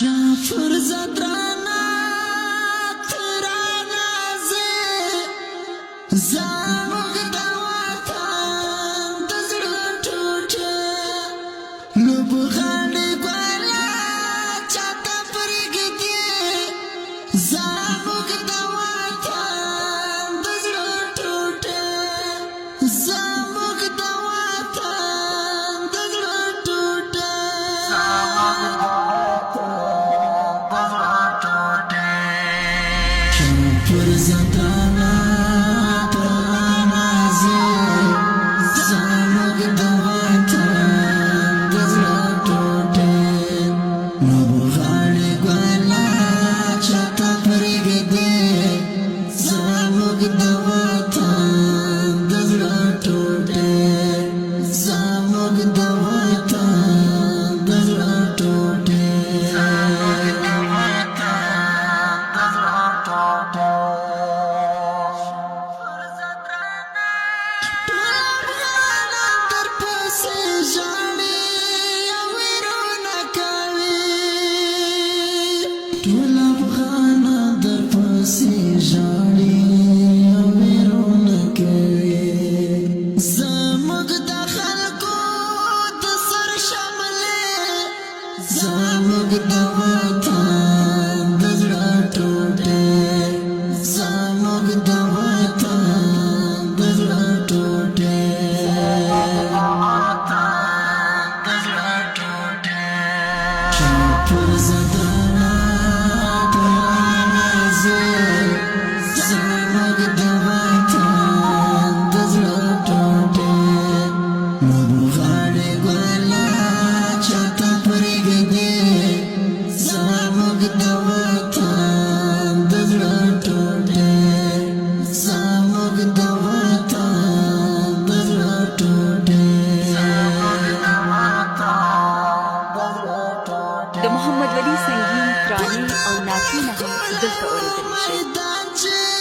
شافر زدرانا ترانا زامغ دواتان دزړه ټوټه لوبغاړي ګوالا چاته پرګدي زامغ دواتان دزړه ټوټه زامغ دواتان دزړه ټوټه شافر زدرانا ترانا زامغ دواتان دزړه ټوټه لوبغاړي ګوالا چاته پرګدي زامغ دواتان دزړه ټوټه زامغ دواتان دزړه ټوټه ټول افغانان در پسې ژاړي او ویرونه کوي زموږ د خلکو د سر شملې زموږ د وطن د زړه ټوټې زموږ د وطن د زړه ټوټې شافر زدرانا ترانا زامغ دواتان د زړه ټوټې لوبغاړي ګوالا چاته پرېږدي زموږ د وطن د زړه ټوټې زموږ د وطن د زړه ټوټې د محمد ولی سنگین ترانې او نعتونه هم دلته اورېدلی شي.